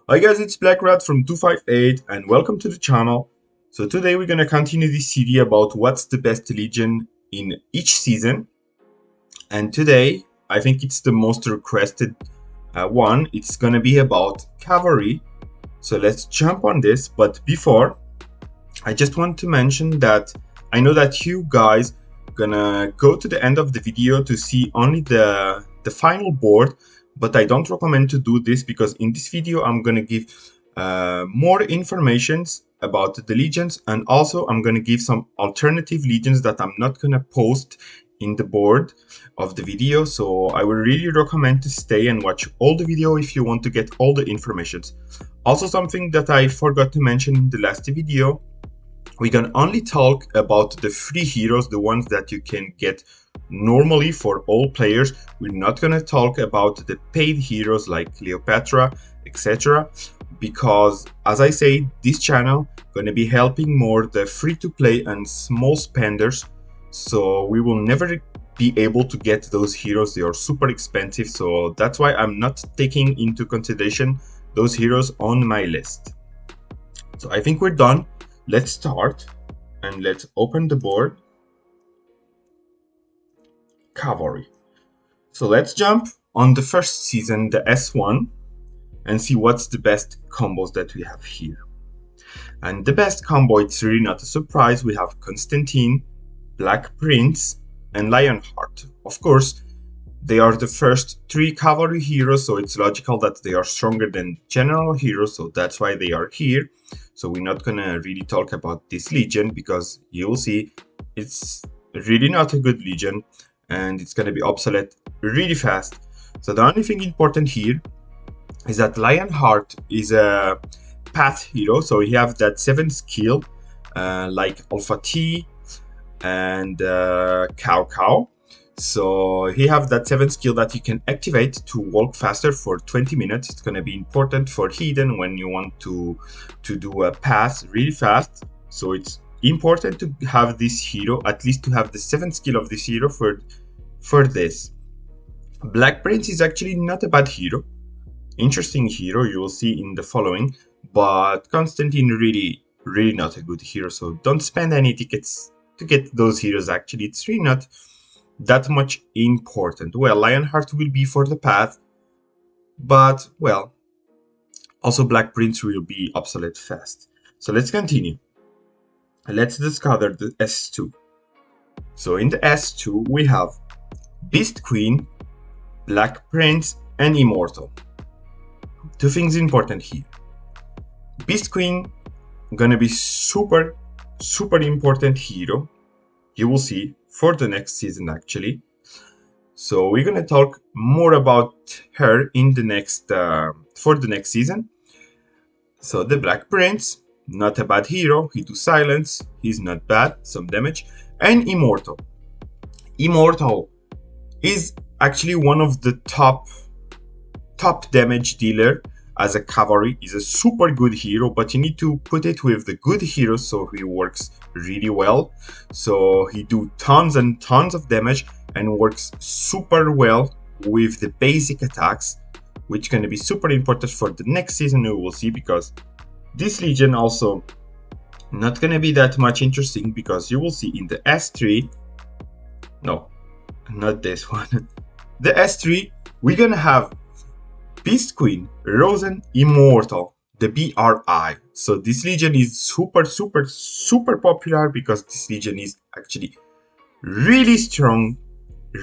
Hi guys, it's Black Rat from 258 and welcome to the channel. So today we're gonna continue this series about what's the best legion in each season. And today, I think it's the most requested one. It's gonna be about cavalry. So let's jump on this. But before, I just want to mention that I know that you guys gonna go to the end of the video to see only the final board, but I don't recommend to do this because in this video I'm gonna give more informations about the legions, and also I'm gonna give some alternative legions that I'm not gonna post in the board of the video. So I would really recommend to stay and watch all the video if you want to get all the informations. Also, something that I forgot to mention in the last video, we can only talk about the free heroes, the ones that you can get normally for all players. We're not going to talk about the paid heroes like Cleopatra, etc. because, as I say, this channel going to be helping more the free-to-play and small spenders. So we will never be able to get those heroes. They are super expensive. So that's why I'm not taking into consideration those heroes on my list. So I think we're done. Let's start and let's open the board. Cavalry. So let's jump on the first season, the S1, and see what's the best combos that we have here. And the best combo, it's really not a surprise. We have Constantine, Black Prince, and Lionheart. Of course, they are the first three cavalry heroes, so it's logical that they are stronger than general heroes, so that's why they are here. So we're not gonna really talk about this legion because you will see it's really not a good legion and it's gonna be obsolete really fast. So the only thing important here is that Lionheart is a path hero, so he have that 7 skill like Alpha T and Cow. So he have that 7 skill that you can activate to walk faster for 20 minutes. It's gonna be important for hidden when you want to do a pass really fast. So it's important to have this hero, at least to have the 7 skill of this hero for this. Black Prince is actually not a bad hero. Interesting hero, you will see in the following, but Constantine really not a good hero, so don't spend any tickets to get those heroes. Actually, it's really not that much important. Well, Lionheart will be for the path, but well, also Black Prince will be obsolete fast. So let's continue. Let's discover the S2. So in the S2 we have Beast Queen, Black Prince, and Immortal. Two things important here. Beast Queen gonna be super important hero. You will see for the next season actually. So we're gonna talk more about her in the next for the next season. So the Black Prince, not a bad hero. He do silence. He's not bad. Some damage. And Immortal. Immortal is actually one of the top damage dealer as a cavalry. Is a super good hero, but you need to put it with the good heroes so he works really well. So he do tons and tons of damage and works super well with the basic attacks, which going to be super important for the next season. We will see, because this legion also not going to be that much interesting, because you will see in the S3, no, not this one, the S3, we're going to have Beast Queen, Rosen, Immortal, the BRI. So this legion is super popular because this legion is actually really strong,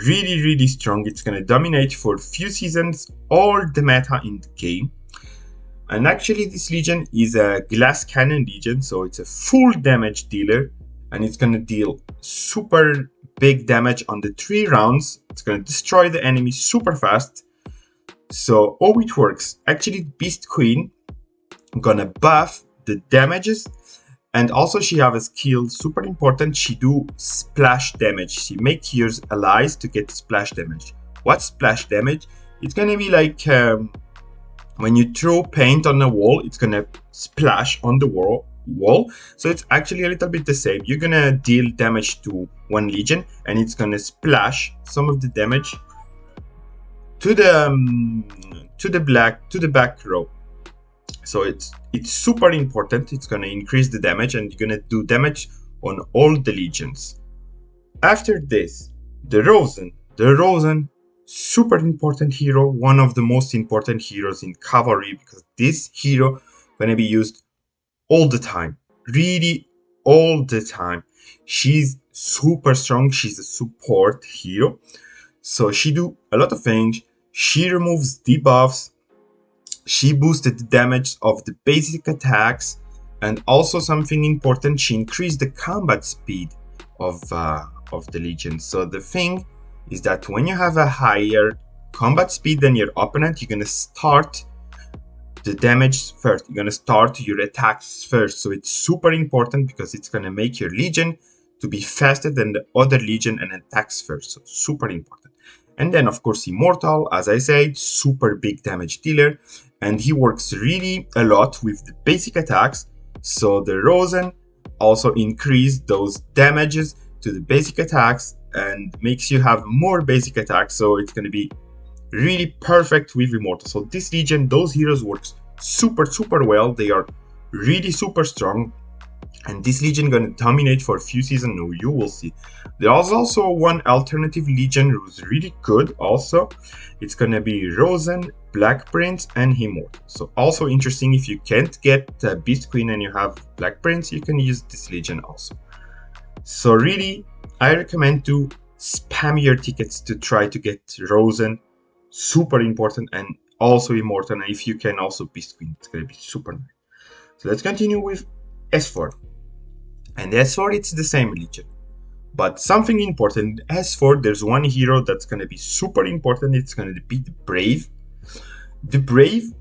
really strong. It's gonna dominate for few seasons all the meta in the game. And actually this legion is a glass cannon legion, so it's a full damage dealer, and it's gonna deal super big damage on the 3 rounds. It's gonna destroy the enemy super fast. So how it works, actually Beast Queen gonna buff the damages, and also she have a skill super important. She do splash damage. She make your allies to get splash damage. What's splash damage? It's gonna be like when you throw paint on a wall, it's gonna splash on the wall. So it's actually a little bit the same. You're gonna deal damage to one legion, and it's gonna splash some of the damage to the back row. So it's super important. It's gonna increase the damage, and you're gonna do damage on all the legions. After this, the Rosen, super important hero, one of the most important heroes in cavalry, because this hero gonna be used all the time, really all the time. She's super strong. She's a support hero, so she do a lot of things. She removes debuffs. She boosted the damage of the basic attacks, and also something important, she increased the combat speed of the legion. So the thing is that when you have a higher combat speed than your opponent, you're gonna start the damage first. You're gonna start your attacks first. So it's super important because it's gonna make your legion to be faster than the other legion and attacks first. So super important. And then of course Immortal, as I said, super big damage dealer, and he works really a lot with the basic attacks. So the Rosen also increase those damages to the basic attacks and makes you have more basic attacks. So it's gonna be really perfect with Immortal. So this legion, those heroes works super well. They are really super strong, and this legion gonna dominate for a few seasons. No, you will see. There's also one alternative legion who's really good also. It's gonna be Rosen, Black Prince, and Immortal. So also interesting, if you can't get Beast Queen and you have Black Prince, you can use this legion also. So really, I recommend to spam your tickets to try to get Rosen, super important, and also Immortal, and if you can also Beast Queen, it's gonna be super nice. So let's continue with S4. And S4, it's the same legion, but something important. S4, there's one hero that's gonna be super important. It's gonna be the Brave. The Brave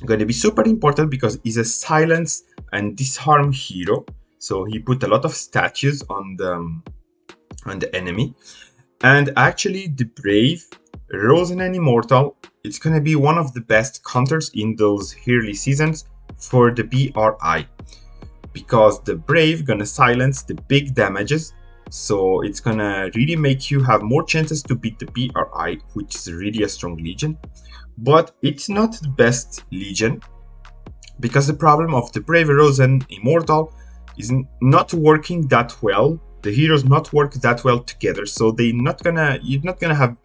gonna be super important because he's a silence and disarm hero. So he put a lot of statues on the enemy, and actually the Brave, Rosen, and Immortal, it's gonna be one of the best counters in those early seasons for the BRI, because the Brave gonna silence the big damages. So it's gonna really make you have more chances to beat the BRI, which is really a strong legion. But it's not the best legion, because the problem of the Brave, Rosen, Immortal is not working that well. The heroes not work that well together, so you're not gonna have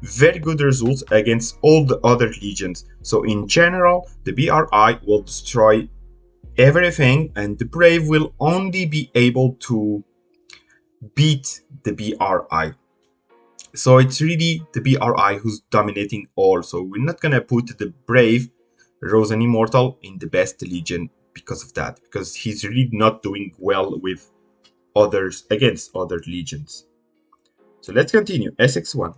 very good results against all the other legions. So in general, the BRI will destroy everything, and the Brave will only be able to beat the BRI. So it's really the BRI who's dominating all. So we're not gonna put the Brave, Rosen, Immortal in the best legion because of that, because he's really not doing well with others against other legions. So let's continue. Sx1.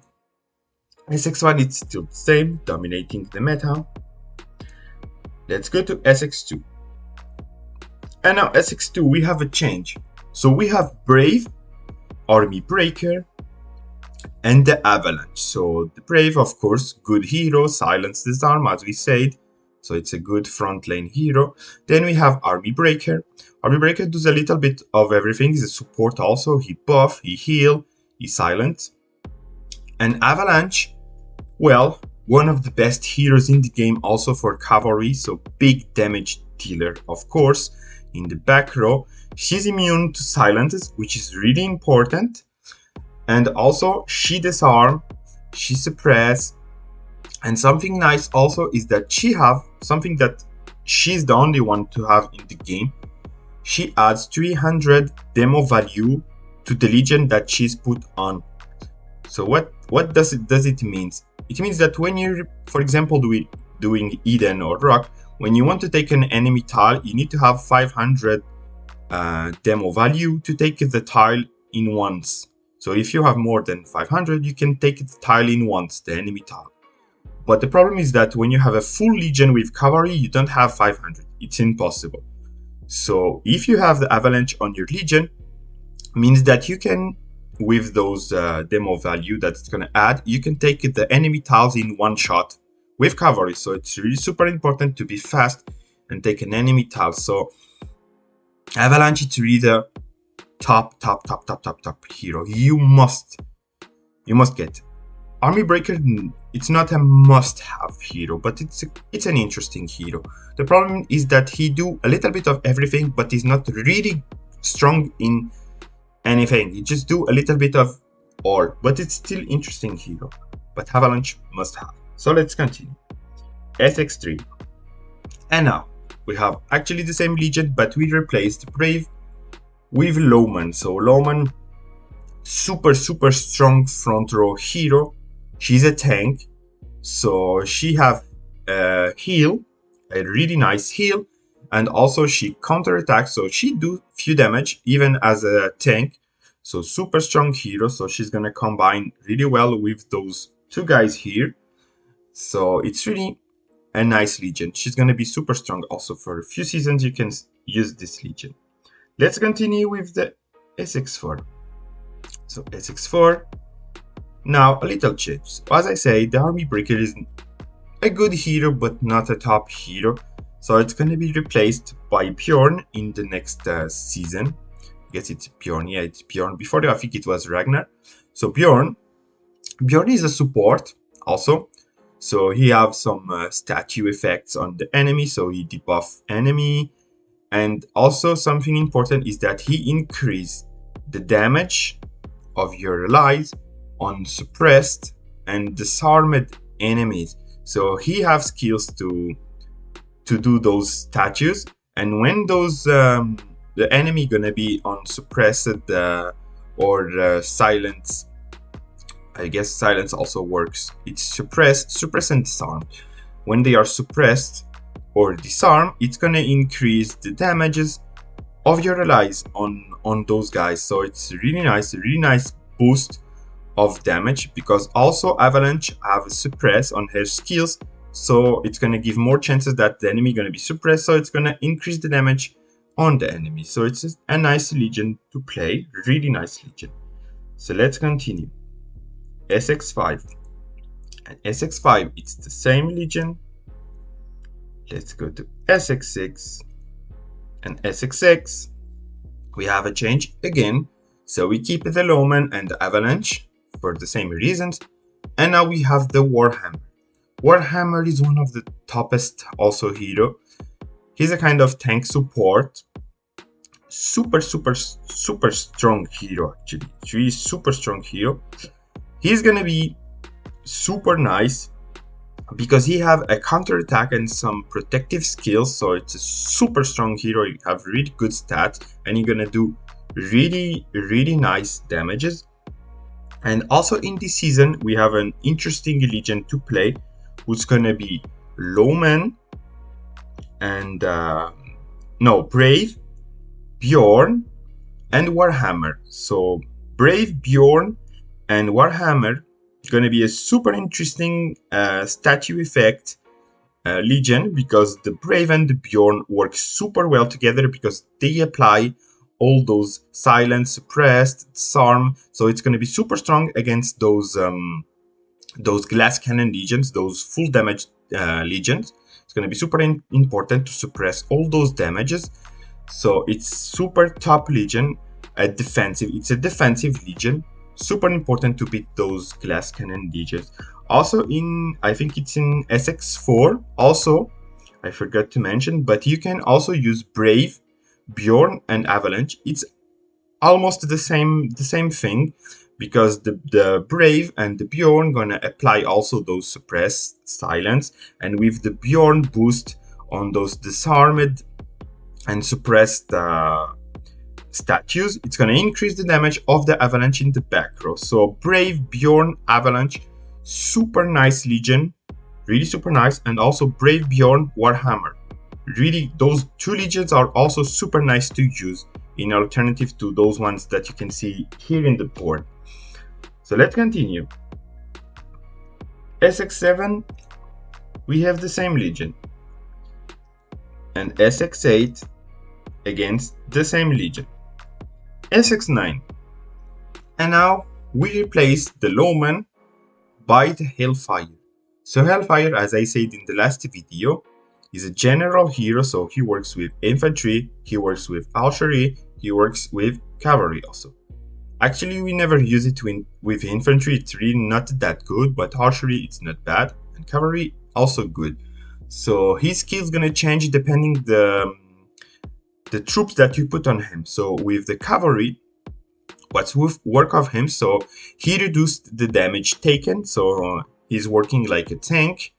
Sx1, it's still the same, dominating the meta. Let's go to Sx2. And now Sx2, we have a change. So we have Brave, Army Breaker, and the Avalanche. So the Brave, of course, good hero, silence disarm, as we said. So it's a good front lane hero. Then we have Army Breaker. Army Breaker does a little bit of everything. He's a support also. He buff, he heal, he silence. And Avalanche, well, one of the best heroes in the game also for cavalry. So big damage dealer, of course. In the back row, she's immune to silences, which is really important. And also she disarm, she suppress. And something nice also is that she have something that she's the only one to have in the game. She adds 300 demo value to the legion that she's put on. So what does it mean? It means that when you're, for example, doing Eden or Rock, when you want to take an enemy tile, you need to have 500 demo value to take the tile in once. So if you have more than 500, you can take the tile in once, the enemy tile. But the problem is that when you have a full legion with cavalry, you don't have 500. It's impossible. So if you have the Avalanche on your legion, means that you can, with those demo value that it's going to add, you can take the enemy tiles in one shot with cavalry. So it's really super important to be fast and take an enemy tile. So Avalanche is really the top hero. You must get. Army Breaker, It's not a must-have hero, but it's an interesting hero. The problem is that he do a little bit of everything, but he's not really strong in anything. He just do a little bit of all, but it's still interesting hero. But Avalanche must have. So let's continue. Sx3. And now we have actually the same Legion, but we replaced Brave with Lowman. So Lowman, super strong front row hero. She's a tank, so she have a heal, a really nice heal, and also she counterattacks, so she do few damage even as a tank. So super strong hero, so she's gonna combine really well with those two guys here. So it's really a nice Legion. She's gonna be super strong also. For a few seasons you can use this Legion. Let's continue with the Sx4. So Sx4, now a little change. So as I say, the Army Breaker is a good hero but not a top hero. So it's gonna be replaced by Bjorn in the next season. I guess it's Bjorn, yeah, it's Bjorn. Before I think it was Ragnar. So Bjorn is a support also. So he have some statue effects on the enemy, so he debuff enemy. And also something important is that he increase the damage of your allies on suppressed and disarmed enemies. So he have skills to do those statues, and when those the enemy gonna be on suppressed or silence. I guess silence also works. It's suppress and disarm. When they are suppressed or disarm, it's gonna increase the damages of your allies on those guys. So it's really nice boost of damage, because also Avalanche have a suppress on her skills, so it's gonna give more chances that the enemy gonna be suppressed, so it's gonna increase the damage on the enemy. So it's a nice Legion to play, really nice Legion. So let's continue. Sx5. And Sx5, it's the same Legion. Let's go to Sx6 and Sx6. We have a change again, so we keep the Lowman and the Avalanche for the same reasons, and now we have the Warhammer. Warhammer is one of the toppest also hero. He's a kind of tank support, super strong hero. Actually, he is super strong hero. He's gonna be super nice because he have a counter attack and some protective skills, so it's a super strong hero. You have really good stats and you're gonna do really nice damages. And also in this season we have an interesting Legion to play, who's gonna be Lowman and Brave, Bjorn and Warhammer. So Brave, Bjorn and Warhammer gonna be a super interesting statue effect Legion, because the Brave and the Bjorn work super well together because they apply all those silence, suppressed, disarm. So it's gonna be super strong against those glass cannon legions, those full damage legions. It's gonna be super important to suppress all those damages. So it's super top Legion, it's a defensive Legion. Super important to beat those glass cannon legions. Also I think it's in Sx4 also, I forgot to mention, but you can also use Brave, Bjorn and Avalanche. It's almost the same thing, because the Brave and the Bjorn gonna apply also those suppressed silence, and with the Bjorn boost on those disarmed and suppressed statues, it's gonna increase the damage of the Avalanche in the back row. So Brave, Bjorn, Avalanche, super nice Legion, really super nice. And also Brave, Bjorn, Warhammer, really those two Legions are also super nice to use in alternative to those ones that you can see here in the board. So let's continue. Sx7, we have the same Legion, and Sx8 against the same Legion. Sx9, and now we replace the Lowman by the Hellfire. So Hellfire, as I said in the last video, is a general hero, so he works with infantry, he works with archery, he works with cavalry also. Actually, we never use it with infantry. It's really not that good, but archery it's not bad, and cavalry also good. So his skill's gonna change depending the troops that you put on him. So with the cavalry, what's work of him? So he reduced the damage taken. So he's working like a tank,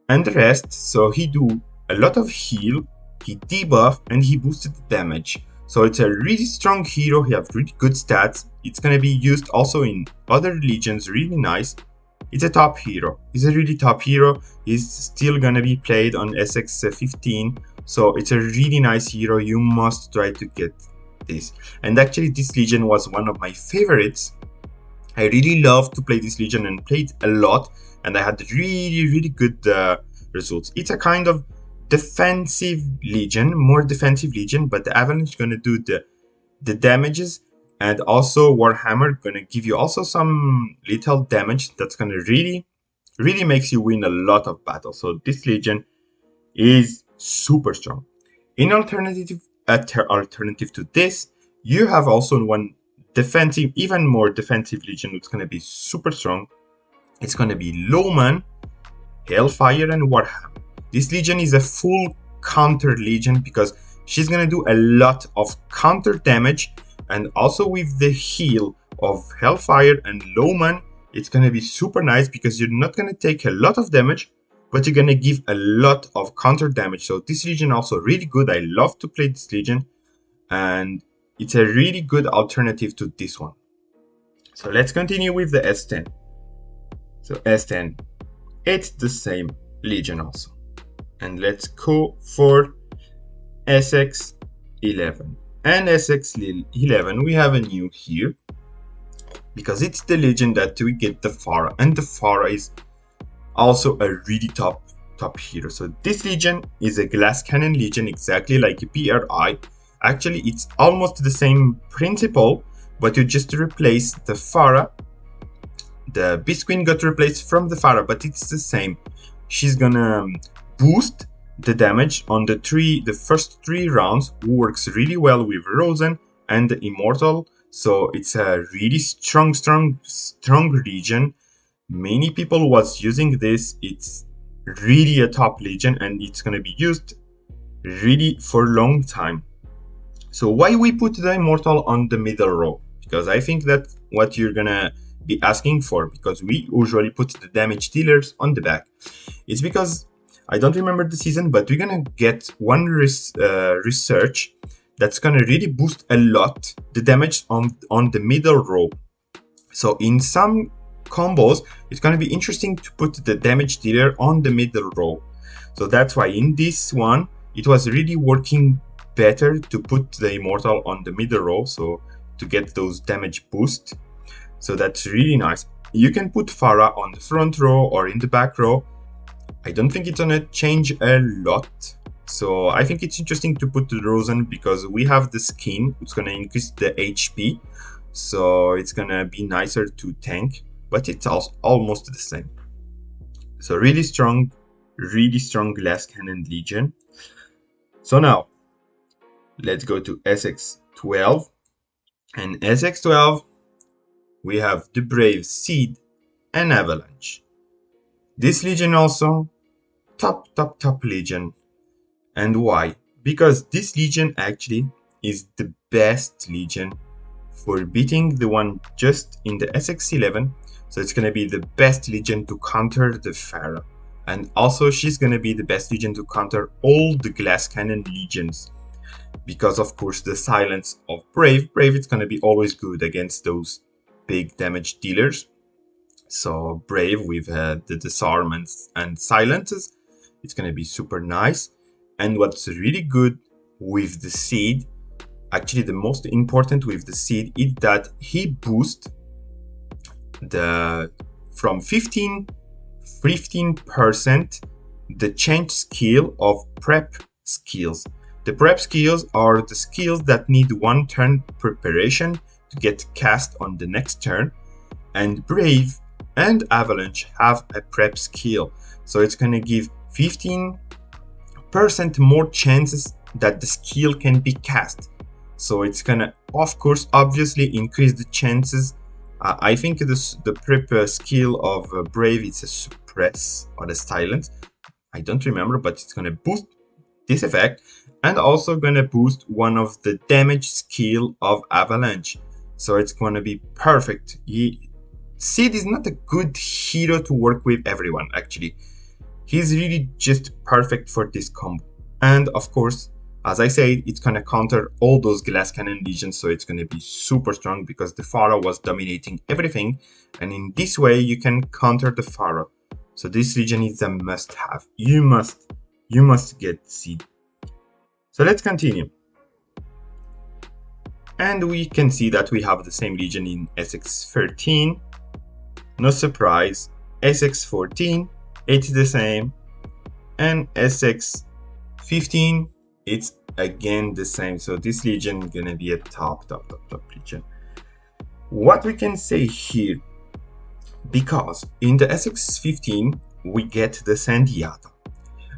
and the rest. So he do a lot of heal, he debuff, and he boosted the damage. So it's a really strong hero. He have really good stats. It's gonna be used also in other legions. Really nice. It's a top hero. He's a really top hero. He's still gonna be played on Sx15. So it's a really nice hero. You must try to get this. And actually, this legion was one of my favorites. I really love to play this legion and played a lot. And I had really good results. It's a kind of defensive legion, more defensive legion, but the avalanche gonna do the damages, and also Warhammer gonna give you also some little damage that's gonna really makes you win a lot of battles. So this legion is super strong. In alternative to this, you have also one defensive, even more defensive legion that's gonna be super strong. It's gonna be Lowman, Hellfire, and Warhammer. This legion is a full counter legion because she's gonna do a lot of counter damage, and also with the heal of Hellfire and Lowman, it's gonna be super nice because you're not gonna take a lot of damage, but you're gonna give a lot of counter damage. So this legion also really good. I love to play this legion, and it's a really good alternative to this one. So let's continue with the S10. So S10, it's the same legion also. And let's go for Sx11. And Sx11, we have a new here, because it's the legion that we get the Farah, and the Farah is also a really top hero. So this legion is a glass cannon legion, exactly like a PRI. Actually, it's almost the same principle, but you just replace the Farah. The Beast Queen got replaced from the Farah, but it's the same. She's gonna boost the damage on the first 3 rounds, who works really well with Rosen and the Immortal. So it's a really strong legion. Many people was using this. It's really a top legion, and it's gonna be used really for a long time. So why we put the Immortal on the middle row? Because I think that's what you're gonna be asking for, because we usually put the damage dealers on the back. It's because I don't remember the season, but we're gonna get one research that's gonna really boost a lot the damage on the middle row. So in some combos, it's gonna be interesting to put the damage dealer on the middle row. So that's why in this one, it was really working better to put the Immortal on the middle row, so to get those damage boost. So that's really nice. You can put Farah on the front row or in the back row. I don't think it's gonna change a lot. So I think it's interesting to put the Rosen because we have the skin. It's gonna increase the HP. So it's gonna be nicer to tank, but it's also almost the same. So really strong glass cannon legion. So now let's go to Sx12. And Sx12, we have the Brave, Seed, and Avalanche. This legion also, top legion. And why? Because this legion actually is the best legion for beating the one just in the Sx11. So it's gonna be the best legion to counter the Farah. And also she's gonna be the best legion to counter all the glass cannon legions. Because of course the silence of Brave, it's gonna be always good against those big damage dealers. So Brave with the disarm and silences, it's gonna be super nice. And what's really good with the Seed, actually the most important with the Seed, is that he boosts from 15% the change skill of prep skills. The prep skills are the skills that need 1 turn preparation to get cast on the next turn, and Brave and Avalanche have a prep skill, so it's gonna give 15% more chances that the skill can be cast. so it's gonna, of course, obviously increase the chances. I think the prep skill of Brave, it's a suppress or a silence, I don't remember, but it's gonna boost this effect, and also gonna boost one of the damage skill of Avalanche. So it's gonna be perfect. Sid is not a good hero to work with everyone, actually. He's really just perfect for this combo. And of course, as I said, it's gonna counter all those glass cannon legions, so it's gonna be super strong because the Pharaoh was dominating everything, and in this way you can counter the Pharaoh. So this legion is a must-have. You must get Seed. So let's continue. And we can see that we have the same legion in Sx13. No surprise. Sx14, it's the same. And Sx15, it's again the same. So this legion is gonna be a top legion. What we can say here, because in the Sx15 we get the Sandiata,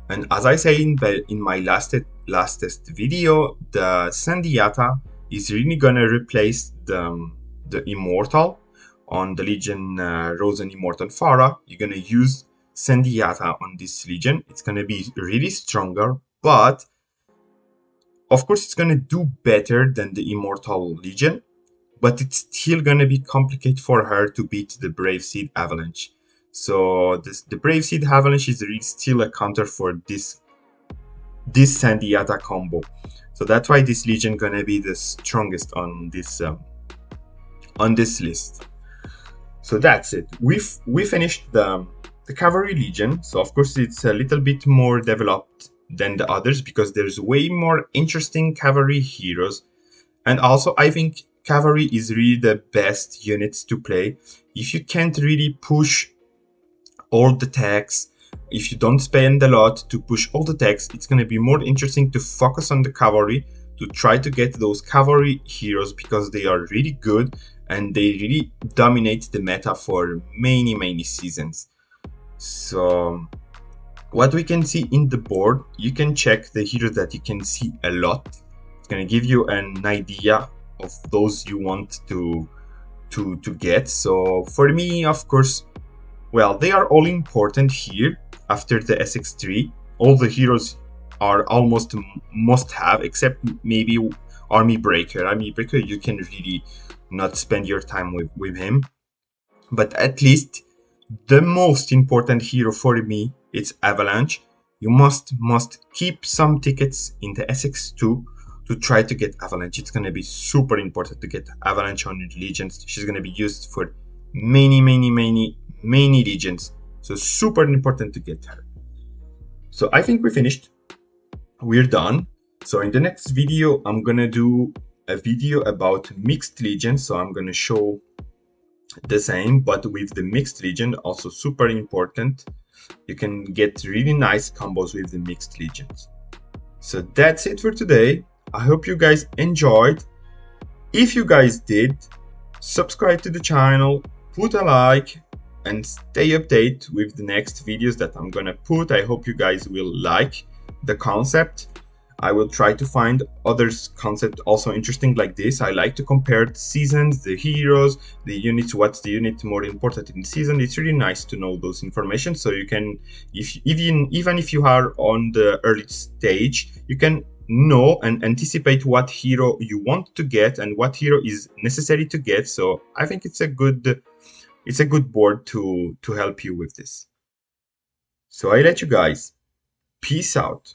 and as I say in my lastest video, the Sandiata is really gonna replace the Immortal on the Legion Rosen Immortal Farah. You're gonna use Sandiata on this Legion. It's gonna be really stronger, but of course it's gonna do better than the Immortal Legion, but it's still gonna be complicated for her to beat the Brave Seed Avalanche. So the Brave Seed Avalanche is really still a counter for this Sandiata combo. So that's why this Legion gonna be the strongest on this list. So that's it. We finished the Cavalry Legion. So of course it's a little bit more developed than the others because there's way more interesting cavalry heroes. And also I think cavalry is really the best units to play. If you can't really push all the tags, if you don't spend a lot to push all the tags, it's going to be more interesting to focus on the cavalry, to try to get those cavalry heroes because they are really good and they really dominate the meta for many seasons. So what we can see in the board, you can check the heroes that you can see a lot. It's going to give you an idea of those you want to get. So for me, of course, well, they are all important here. After the Sx3, all the heroes are almost must-have, except maybe Army Breaker. Army Breaker, you can really not spend your time with him. But at least the most important hero for me, it's Avalanche. You must keep some tickets in the Sx2 to try to get Avalanche. It's going to be super important to get Avalanche on your legions. She's going to be used for many legions, so super important to get her. So I think we finished. We're done. So in the next video, I'm gonna do a video about mixed legions. So I'm gonna show the same, but with the mixed legion, also super important. You can get really nice combos with the mixed legions. So that's it for today. I hope you guys enjoyed. If you guys did, subscribe to the channel, put a like, and stay updated with the next videos that I'm gonna put. I hope you guys will like the concept. I will try to find other concepts also interesting like this. I like to compare the seasons, the heroes, the units, what's the unit more important in the season. It's really nice to know those information, so you can, even if you are on the early stage, you can know and anticipate what hero you want to get and what hero is necessary to get. So I think it's a good board to help you with this. So I let you guys. Peace out.